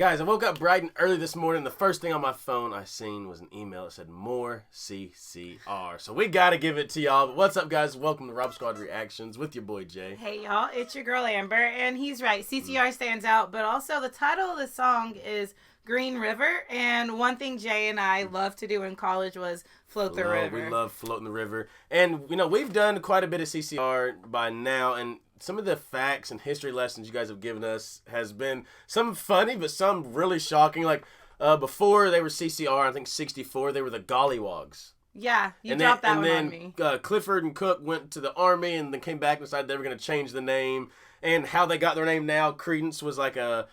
Guys, I woke up bright and early this morning. The first thing on my phone I seen was an email that said more CCR. So we got to give it to y'all. But what's up, guys? Welcome to Rob Squad Reactions with your boy Jay. Hey, y'all. It's your girl Amber. And he's right. CCR stands out. But also the title of the song is Green River. And one thing Jay and I loved to do in college was float the river. We love floating the river. And, you know, we've done quite a bit of CCR by now. And some of the facts and history lessons you guys have given us has been some funny, but some really shocking. Like, before they were CCR, I think 64, they were the Gollywogs. Yeah, you dropped that one on me. Clifford and Cook went to the Army and then came back and decided they were going to change the name. And how they got their name now, Creedence was like a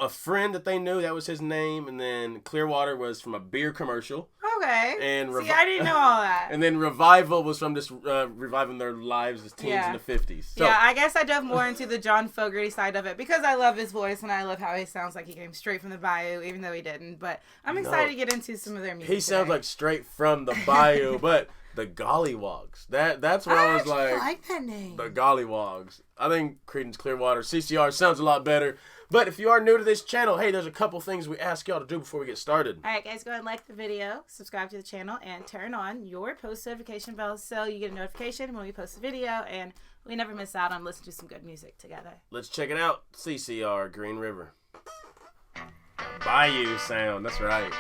friend that they knew, that was his name. And then Clearwater was from a beer commercial. Okay. And see, I didn't know all that. And then Revival was from just reviving their lives as teens in the 50s. So, yeah, I guess I dove more into the John Fogerty side of it because I love his voice and I love how he sounds like he came straight from the bayou, even though he didn't. But I'm excited to get into some of their music. He sounds like straight from the bayou, but the Gollywogs. That's what I was like. I like that name. The Gollywogs. I think Creedence Clearwater, CCR sounds a lot better. But if you are new to this channel, hey, there's a couple things we ask y'all to do before we get started. All right, guys, go ahead and like the video, subscribe to the channel, and turn on your post notification bell so you get a notification when we post a video, and we never miss out on listening to some good music together. Let's check it out. CCR, Green River. Bayou sound, that's right.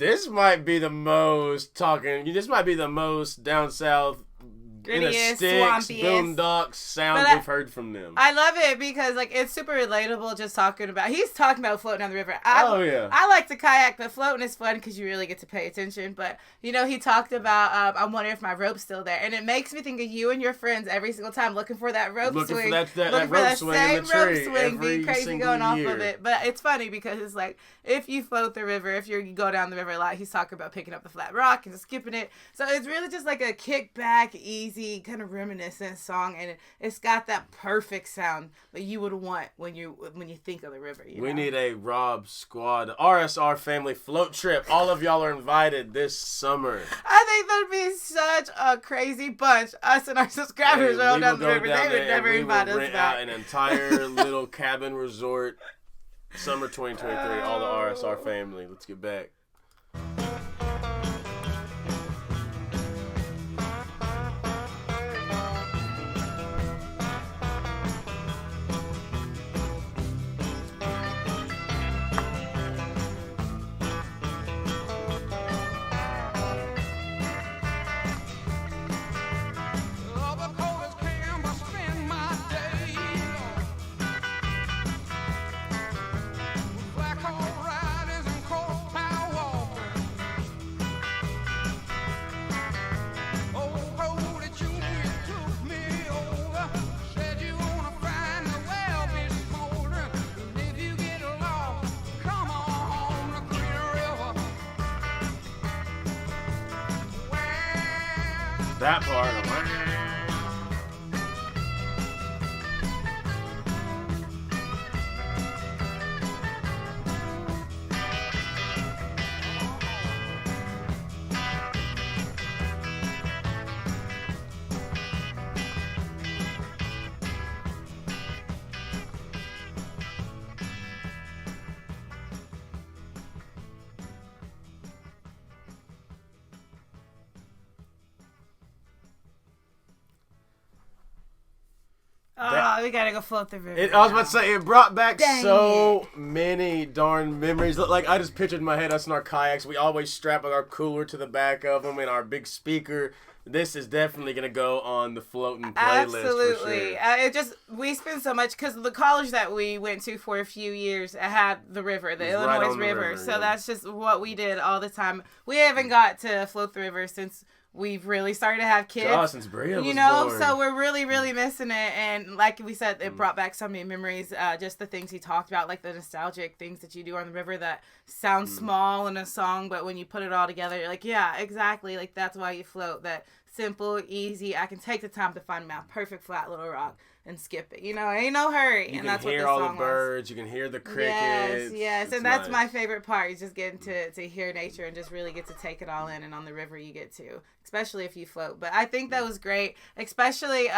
This might be the most this might be the most down south, grittiest, sticks, boondocks sound we've heard from them. I love it because like it's super relatable. Just he's talking about floating down the river. I like to kayak, but floating is fun because you really get to pay attention. But you know, he talked about I'm wondering if my rope's still there, and it makes me think of you and your friends every single time looking for that rope swing, that rope swing in the tree, being crazy going off of it. But it's funny because it's like if you float the river, if you go down the river a lot, he's talking about picking up the flat rock and just skipping it. So it's really just like a kick back, easy, kind of reminiscent song, and it's got that perfect sound that you would want when you think of the river. We need a Rob Squad RSR family float trip. All of y'all are invited this summer. I think that'd be such a crazy bunch. Us and our subscribers all down the river. They would never invite us back. We will rent out an entire little cabin resort. Summer 2023. All the RSR family. Let's get back. That part. we gotta go float the river. I was about to say, it brought back many darn memories. Like, I just pictured in my head us in our kayaks. We always strap our cooler to the back of them and our big speaker. This is definitely going to go on the floating playlist. Absolutely. For sure. We spend so much, because the college that we went to for a few years had the river, the Illinois River. So that's just what we did all the time. We haven't got to float the river since we've really started to have kids. God, since Bria was born. So we're really, really missing it. And like we said, it brought back so many memories. Just the things he talked about, like the nostalgic things that you do on the river that sound small in a song, but when you put it all together, you're like, yeah, exactly. Like, that's why you float. That simple, easy. I can take the time to find my perfect flat little rock and skip it. Ain't no hurry. You and that's can hear all the birds. You can hear the crickets. Yes. And that's my favorite part. Is just getting to hear nature and just really get to take it all in. And on the river, you get to, especially if you float. But I think that was great, especially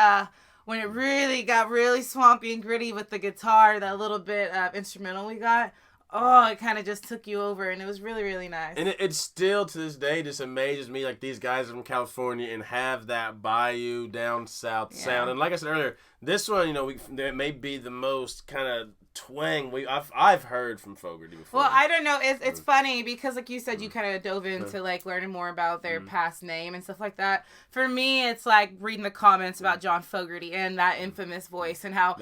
when it really got really swampy and gritty with the guitar, that little bit of instrumental we got. Oh, it kind of just took you over, and it was really, really nice. And it still, to this day, just amazes me, like, these guys from California and have that bayou down south sound. And like I said earlier, this one, it may be the most kind of twang I've heard from Fogarty before. Well, I don't know. It's funny because, like you said, you kind of dove into like learning more about their past name and stuff like that. For me, it's like reading the comments about John Fogerty and that infamous voice and how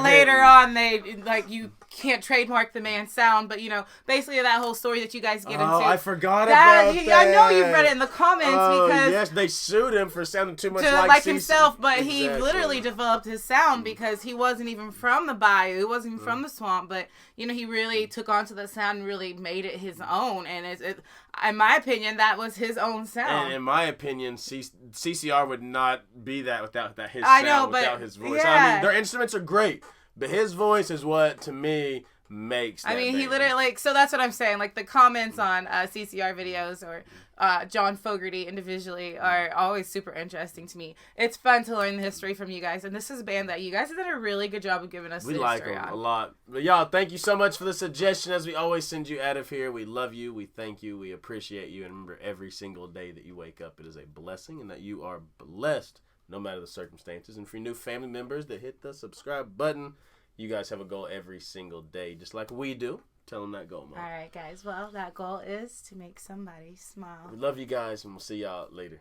later on they you can't trademark the man's sound, but basically that whole story that you guys get into. Oh, I forgot about that. I know you've read it in the comments because yes, they sued him for sounding too much like himself, but he literally developed his sound because he wasn't even from the bayou, he wasn't even from the swamp, but he really took onto the sound and really made it his own. And in my opinion, that was his own sound. And in my opinion, CCR would not be that without without his voice. Yeah. I mean, their instruments are great, but his voice is what, to me, makes that he literally, so that's what I'm saying. Like, the comments on CCR videos or John Fogerty individually are always super interesting to me. It's fun to learn the history from you guys, and this is a band that you guys have done a really good job of giving us the history on. We like them a lot. But y'all, thank you so much for the suggestion. As we always send you out of here, we love you, we thank you, we appreciate you, and remember, every single day that you wake up, it is a blessing, and that you are blessed no matter the circumstances. And for new family members that hit the subscribe button, you guys have a goal every single day, just like we do. Tell them that goal, Mom. All right, guys. Well, that goal is to make somebody smile. We love you guys, and we'll see y'all later.